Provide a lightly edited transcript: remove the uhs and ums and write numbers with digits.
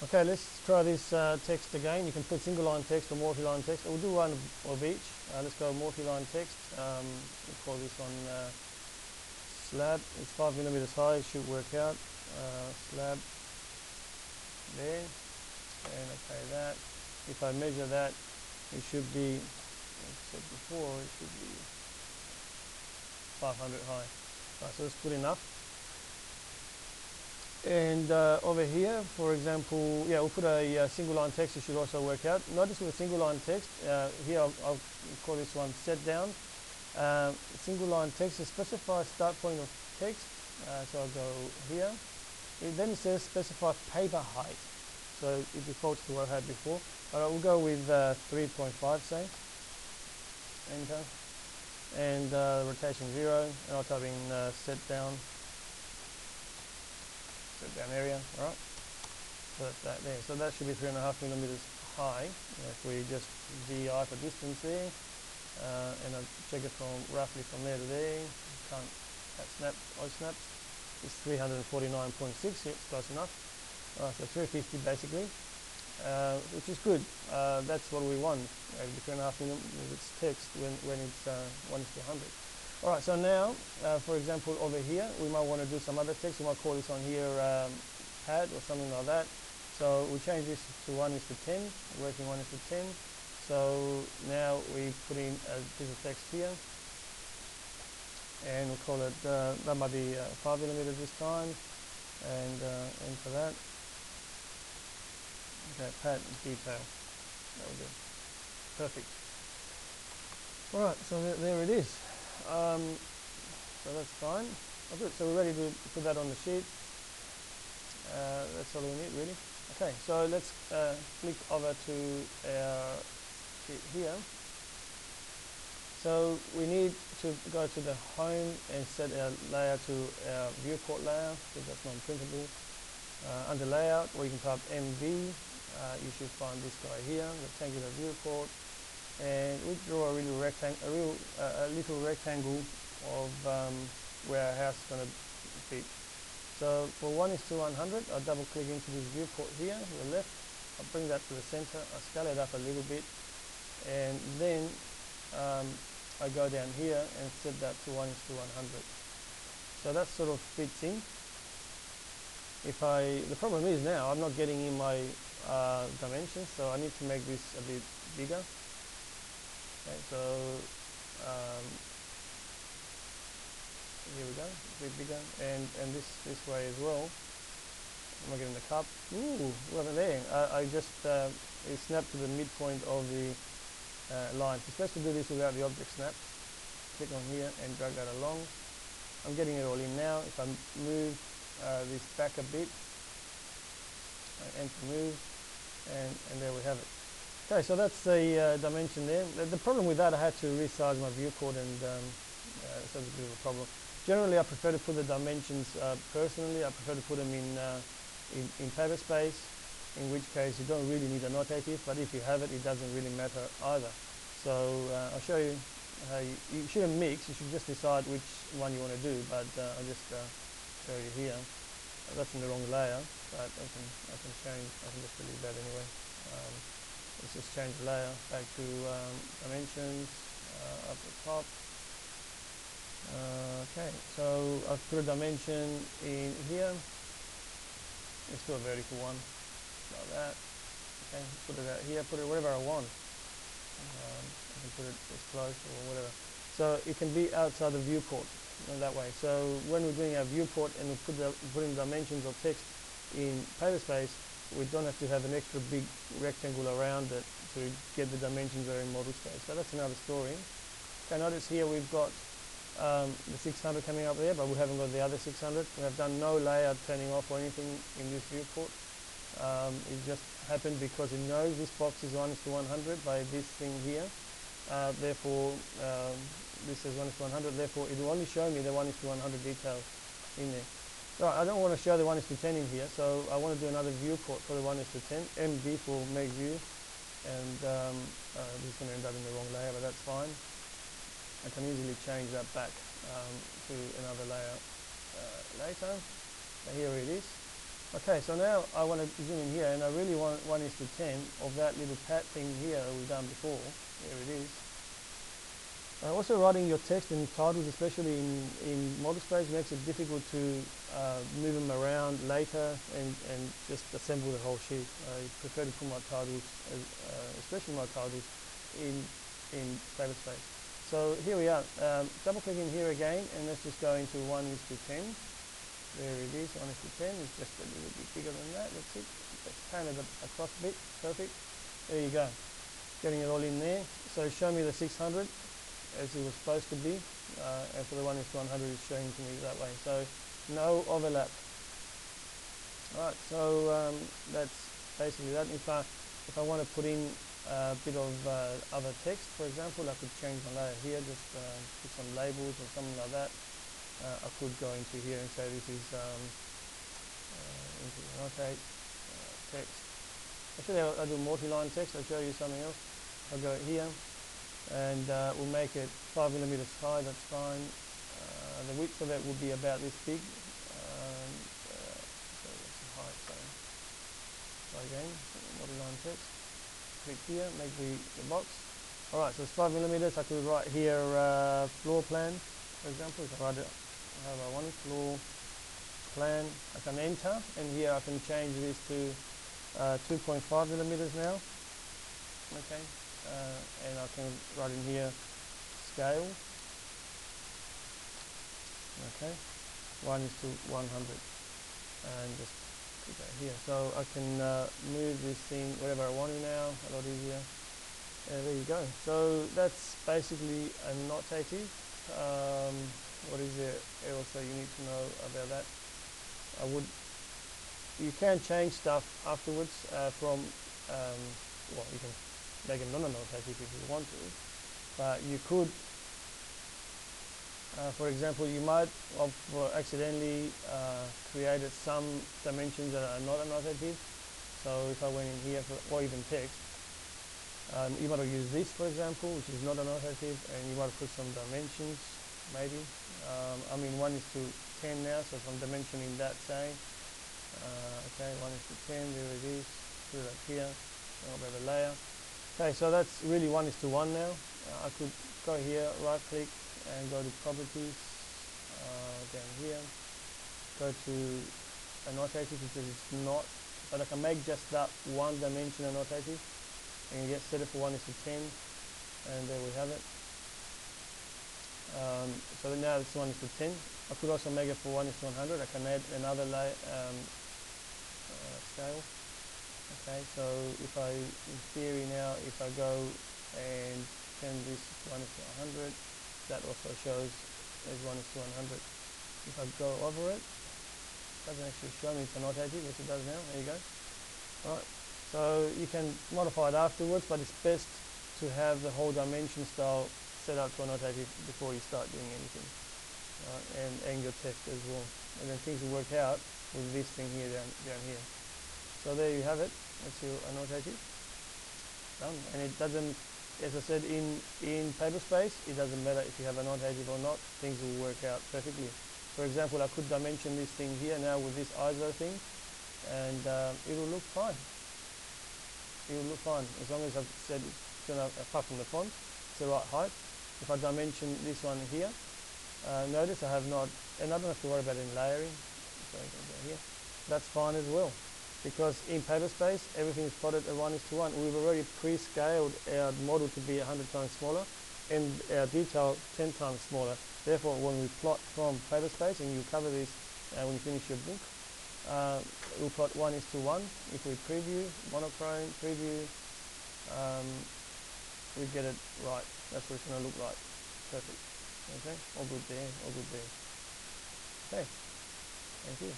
Okay, let's try this text again. You can put single line text or multi-line text. We'll do one of each. Let's go multi-line text. We'll call this one slab. It's 5 millimeters high. It should work out. Slab there, and okay that. If I measure that, it should be, like I said before, it should be 500 high. Right, so that's good enough. And over here, for example, yeah, we'll put a single line text. It should also work out. Notice with a single line text, here I'll call this one set down. Single line text is specify start point of text. So I'll go here. Then it says specify paper height. So it defaults to what I had before. But I will go with 3.5, say. Enter. And rotation 0. And I'll type in set down area. All right. So that's that there. So that should be 3.5 millimeters high. If we just di for distance there, and I check it from roughly from there to there, can't that snap, I snaps. It's 349.6. It's close enough. So 350 basically, which is good. That's what we want. The 3.5 millimeters text when it's 1:100. All right, so now, for example, over here, we might want to do some other text. We might call this on here pad or something like that. So we change this to 1:10, working 1:10. So now we put in a piece of text here, and we'll call it, that might be 5 millimeters this time, and enter that. Okay, pad detail. That will do. Perfect. All right, so there it is. So that's fine. Oh, good. So we're ready to put that on the sheet. That's all we need, really. Okay, so let's click over to our sheet here. So we need to go to the home and set our layer to our viewport layer, because that's non-printable. Under layout, or you can type MV. You should find this guy here, rectangular viewport. And we draw a little rectangle of where our house is going to fit. So for 1:100, I double click into this viewport here to the left. I bring that to the center. I scale it up a little bit, and then I go down here and set that to 1:100. So that sort of fits in. The problem is now I'm not getting in my dimensions, so I need to make this a bit bigger. Okay, so here we go, a bit bigger, and this way as well. Am I getting the cup? Ooh, look at there. I just it snapped to the midpoint of the line. You're supposed to do this without the object snap. Click on here and drag that along. I'm getting it all in now. If I move this back a bit, enter move, and there we have it. Okay, so that's the dimension there. The problem with that, I had to resize my viewport, and so that's a bit of a problem. Generally, I prefer to put the dimensions personally. I prefer to put them in paper space, in which case you don't really need Annotative, but if you have it, it doesn't really matter either. So I'll show you how you shouldn't mix. You should just decide which one you want to do, but I'll just show you here. That's in the wrong layer, but I can change. I can just delete that anyway. Let's just change the layer back to dimensions up the top. Okay, so I've put a dimension in here. Let's do a vertical one, like that. Okay, put it out here, put it wherever I want. I can put it as close or whatever. So it can be outside the viewport in that way. So when we're doing our viewport and we put in dimensions of text in paper space, we don't have to have an extra big rectangle around it to get the dimensions that are in model space. But that's another story. Okay, notice here we've got the 600 coming up there, but we haven't got the other 600. We have done no layout turning off or anything in this viewport. It just happened because it knows this box is 1:100 by this thing here. Therefore, this is 1:100. Therefore, it will only show me the 1:100 detail in there. Right, I don't want to show the 1:10 in here, so I want to do another viewport for the 1:10. MV for make view, and this is going to end up in the wrong layer, but that's fine. I can easily change that back to another layer later. So here it is. Okay. Okay, so now I want to zoom in here, and I really want 1:10 of that little pat thing here that we've done before. There it is. Also, writing your text and titles, especially in multi-space, makes it difficult to move them around later and just assemble the whole sheet. I prefer to put my titles, especially my titles, in paper space. So here we are. Double click in here again, and let's just go into 1:10. There it is, 1:10. It's just a little bit bigger than that. That's it. Let's pan it across a bit. Perfect. There you go. Getting it all in there. So show me the 600 as it was supposed to be, and for the 1:100 it's showing to me that way. So no overlap. Alright, so that's basically that. If I want to put in a bit of other text, for example, I could change my layer here, just put some labels or something like that. I could go into here and say this is into annotate text. Actually, I'll do multi-line text. I'll show you something else. I'll go here, and we'll make it 5mm high. That's fine. The width of it will be about this big. So that's the height. So try again. Multi-line text. Click here. Make the box. All right. So it's 5mm. I could write here floor plan, for example. If I write it however I want it, floor plan. I can enter, and here I can change this to 2.5mm now. Okay. And I can write in here scale. Okay, 1:100, and just put that here. So I can move this thing wherever I want to now, a lot easier. There you go. So that's basically annotative. What is there else that you need to know about that? You can change stuff afterwards from, well, you can make it non-annotative if you want to, but you could, for example, you might have accidentally created some dimensions that are not annotative. So if I went in here, or even text, you might have used this, for example, which is not annotative, and you might have put some dimensions, maybe. I'm in 1:10 now, so if I'm dimensioning that, say, okay, 1:10, there it is, put it up here, I'll go the layer. Okay, so that's really 1:1 now. I could go here, right click, and go to properties, down here, go to annotative, because it's not, but I can make just that one dimension annotative, and you get set it for 1:10, and there we have it. So now it's 1:10. I could also make it for 1:100. I can add another scale. Okay, so if I, in theory now, if I go and turn this 1:100, that also shows as 1:100. If I go over it, it doesn't actually show me it's annotative. Yes, it does now. There you go. Alright, so you can modify it afterwards, but it's best to have the whole dimension style set up to annotative before you start doing anything, and your text as well, and then things will work out with this thing here down here. So there you have it. That's your annotative done, and it doesn't, as I said, in paper space, it doesn't matter if you have annotative or not. Things will work out perfectly. For example, I could dimension this thing here now with this ISO thing, and it will look fine. It will look fine as long as I've said it's gonna, apart from the font, it's the right height. If I dimension this one here, notice I have not, and I don't have to worry about any layering. So I go down here. That's fine as well, because in paper space everything is plotted at 1:1. We've already pre-scaled our model to be 100 times smaller and our detail 10 times smaller. Therefore, when we plot from paper space, and you cover this when you finish your book, we'll plot 1:1. If we preview, monochrome, preview, we get it right. That's what it's going to look like. Perfect. Okay, all good there, all good there. Okay, thank you.